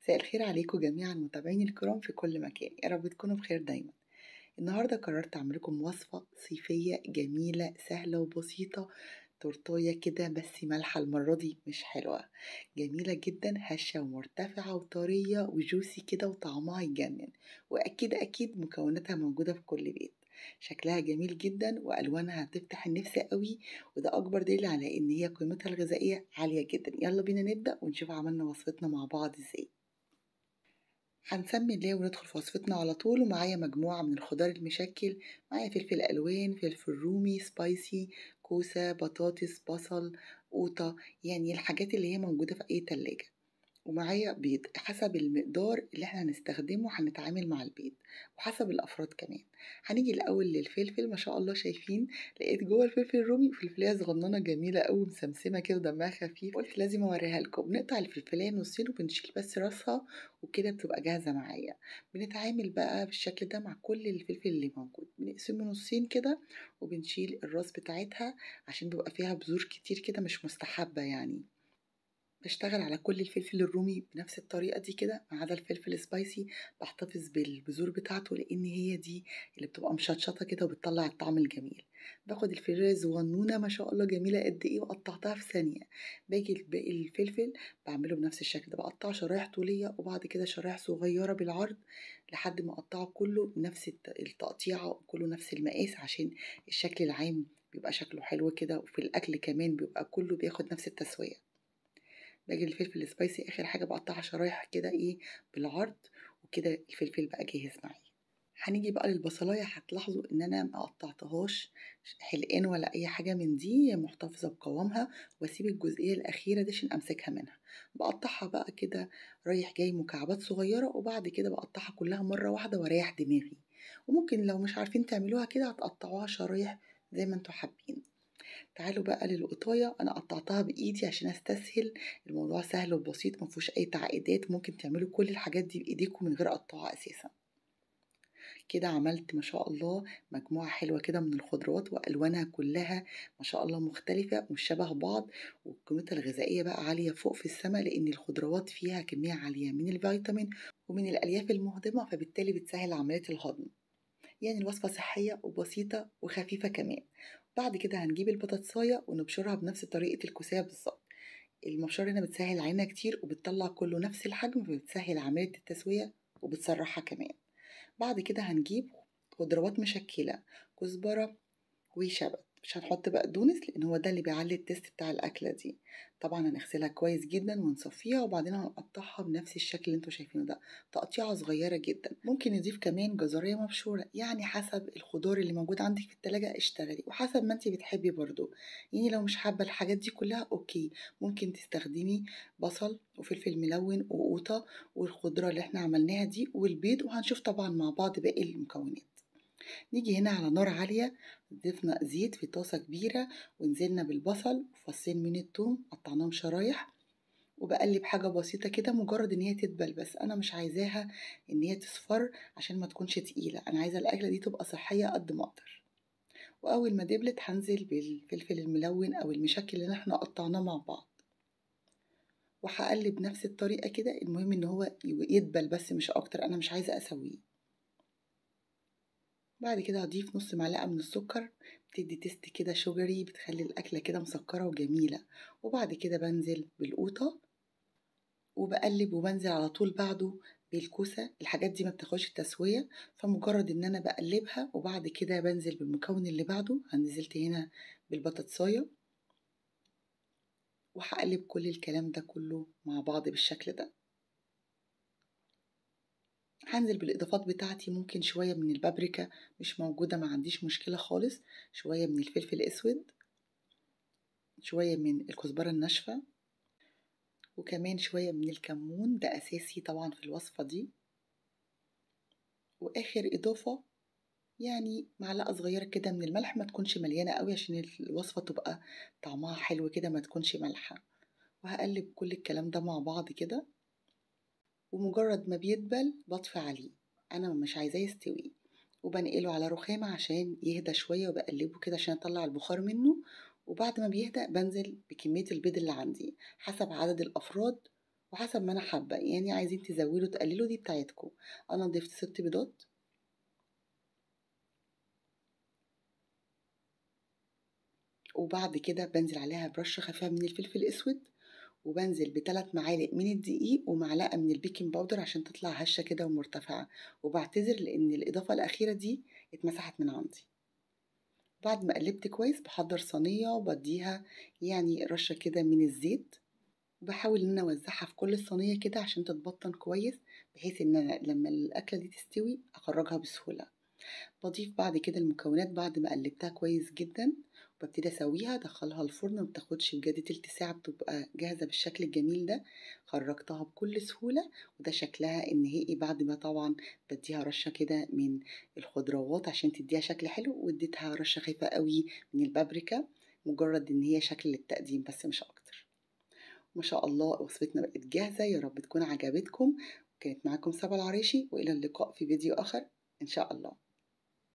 مساء الخير عليكم جميعا متابعيني الكرام في كل مكان، يا رب تكونوا بخير دايما. النهاردة قررت أعمل لكم وصفة صيفية جميلة سهلة وبسيطة، تورتاية كده بس مالحة المرة دي مش حلوة، جميلة جدا، هشة ومرتفعة وطرية وجوسي كده وطعمها يجنن، وأكيد أكيد مكوناتها موجودة في كل بيت. شكلها جميل جدا وألوانها هتفتح النفس قوي، وده أكبر دليل على إن هي قيمتها الغذائية عالية جدا. يلا بينا نبدأ ونشوف عملنا وصفتنا مع بعض إزاي. هنسمي الله وندخل في وصفتنا على طول. ومعايا مجموعة من الخضار المشكل، معايا فلفل ألوان، فلفل رومي، سبايسي، كوسة، بطاطس، بصل، قوطة، يعني الحاجات اللي هي موجودة في أي تلاجة. ومعايا بيض حسب المقدار اللي احنا هنستخدمه، هنتعامل مع البيض وحسب الافراد كمان. هنيجي الاول للفلفل، ما شاء الله شايفين لقيت جوه الفلفل الرومي فلفلايه صغننه جميله قوي مسمسمه كده ودمها خفيف، قلت لازم اوريها لكم. بنقطع الفلفلايه نصين وبنشيل بس راسها، وكده بتبقى جاهزه معايا. بنتعامل بقى بالشكل ده مع كل الفلفل اللي موجود، بنقسمه نصين كده وبنشيل الراس بتاعتها عشان بيبقى فيها بذور كتير كده مش مستحبه يعني. باشتغل على كل الفلفل الرومي بنفس الطريقة دي كده ما عدا الفلفل السبايسي، باحتفظ بالبذور بتاعته لأن هي دي اللي بتبقى مشطشطة كده وبتطلع الطعم الجميل. باخد الفلفل الصغنونة ما شاء الله جميلة قد ايه وقطعتها في ثانية. باجي باقي الفلفل بعمله بنفس الشكل ده، بقطعه شرايح طولية وبعد كده شرايح صغيرة بالعرض لحد ما اقطعه كله بنفس التقطيعة وكله نفس المقاس، عشان الشكل العام بيبقى شكله حلو كده، وفي الأكل كمان بيبقى كله بياخد نفس التسوية. باجي الفلفل السبايسي اخر حاجه بقطعها شرايح كده ايه بالعرض، وكده الفلفل بقى جاهز معايا. هنيجي بقى للبصلايه، هتلاحظوا ان انا ما قطعتهاش حلقان ولا اي حاجه من دي، هي محتفظه بقوامها، واسيب الجزئيه الاخيره دي عشان امسكها منها. بقطعها بقى كده رايح جاي مكعبات صغيره، وبعد كده بقطعها كلها مره واحده واريح دماغي. وممكن لو مش عارفين تعملوها كده هتقطعوها شرايح زي ما انتوا حابين. تعالوا بقى للقطاية، انا قطعتها بايدي عشان استسهل. الموضوع سهل وبسيط مفيهوش اي تعقيدات، ممكن تعملوا كل الحاجات دي بايديكم من غير قطاعة اساسا. كده عملت ما شاء الله مجموعة حلوة كده من الخضروات، والوانها كلها ما شاء الله مختلفة مش شبه بعض، وقيمتها الغذائية بقى عالية فوق في السماء، لان الخضروات فيها كمية عالية من الفيتامين ومن الالياف المهضمة، فبالتالي بتسهل عملية الهضم. يعني الوصفة صحية وبسيطة وخفيفة كمان. بعد كده هنجيب البطاطساية ونبشرها بنفس طريقة الكوسية بالظبط. المبشرة هنا بتسهل علينا كتير وبتطلع كله نفس الحجم، فبتسهل عملية التسوية وبتسرحها كمان. بعد كده هنجيب خضروات مشكلة، كزبرة وشبت. مش هنحط بقدونس لان هو ده اللي بيعلي التيست بتاع الاكله دي. طبعا هنغسلها كويس جدا ونصفيها، وبعدين هنقطعها بنفس الشكل اللي انتوا شايفينه ده، تقطيعه صغيره جدا. ممكن نضيف كمان جزريه مبشوره، يعني حسب الخضار اللي موجود عندك في التلاجة اشتغلي، وحسب ما انت بتحبي برضو. يعني لو مش حابه الحاجات دي كلها اوكي، ممكن تستخدمي بصل وفلفل ملون وقوطه والخضره اللي احنا عملناها دي والبيض، وهنشوف طبعا مع بعض باقي المكونات. نيجي هنا على نار عالية، ضفنا زيت في طاسة كبيرة، ونزلنا بالبصل وفصين من الثوم قطعناهم شرايح، وبقلب حاجة بسيطة كده مجرد ان هي تدبل، بس انا مش عايزاها ان هي تصفر عشان ما تكونش تقيلة، انا عايزة الاكلة دي تبقى صحية قد ما اقدر. واول ما دبلت هنزل بالفلفل الملون او المشكل اللي احنا قطعناه مع بعض، وهقلب نفس الطريقة كده. المهم ان هو يدبل بس مش اكتر، انا مش عايزة اسويه. بعد كده هضيف نص معلقة من السكر، بتدي تيست كده شوجري، بتخلي الأكلة كده مسكرة وجميلة. وبعد كده بنزل بالقوطة وبقلب، وبنزل على طول بعده بالكوسة. الحاجات دي ما بتاخدش تسوية، فمجرد ان انا بقلبها، وبعد كده بنزل بالمكون اللي بعده. نزلت هنا بالبطاطساية، وهقلب كل الكلام ده كله مع بعض بالشكل ده. هنزل بالإضافات بتاعتي، ممكن شوية من البابريكا، مش موجودة ما عنديش مشكلة خالص، شوية من الفلفل الأسود، شوية من الكزبرة الناشفة، وكمان شوية من الكمون، ده أساسي طبعا في الوصفة دي. وآخر إضافة يعني معلقة صغيرة كده من الملح، ما تكونش مليانة قوي عشان الوصفة تبقى طعمها حلو كده، ما تكونش مالحة. وهقلب كل الكلام ده مع بعض كده، ومجرد ما بيدبل بطفي عليه، أنا مش عايزاه يستوي، وبنقله على رخامة عشان يهدى شوية، وبقلبه كده عشان أطلع البخار منه. وبعد ما بيهدى بنزل بكمية البيض اللي عندي حسب عدد الأفراد، وحسب ما أنا حابة، يعني عايزين تزودوا تقللوا دي بتاعتكم. أنا ضِفت 6 بيضات، وبعد كده بانزل عليها برشة خفيفة من الفلفل الأسود، وبانزل ب3 معالق من الدقيق ومعلقة من البيكنج باودر عشان تطلع هشة كده ومرتفعة، وباعتذر لإن الإضافة الأخيرة دي اتمسحت من عندي. بعد ما قلبت كويس باحضّر صينية وبادّيها يعني رشة كده من الزيت، وباحاول إن أنا أوزّعها في كل الصينية كده عشان تتبطن كويس، بحيث إن أنا لمّا الأكلة دي تستوي أخرّجها بسهولة. باضيف بعد كده المكونات بعد ما قلبتها كويس جدًا، وبابتدي أسويها أدخّلها الفرن، ما بتاخدش بجد تلت ساعة بتبقى جاهزة بالشكل الجميل ده. خرّجتها بكل سهولة، وده شكلها النهائي بعد ما طبعًا بادّيها رشة كده من الخضروات عشان تدّيها شكل حلو، واديتها رشة خفيفة أوي من البابريكا، مجرد إن هي شكل للتقديم بس مش أكتر. ما شاء الله وصفتنا بقت جاهزة، يا رب تكون عجبتكم. كانت معاكم سما العريشي، وإلى اللقاء في فيديو آخر إن شاء الله.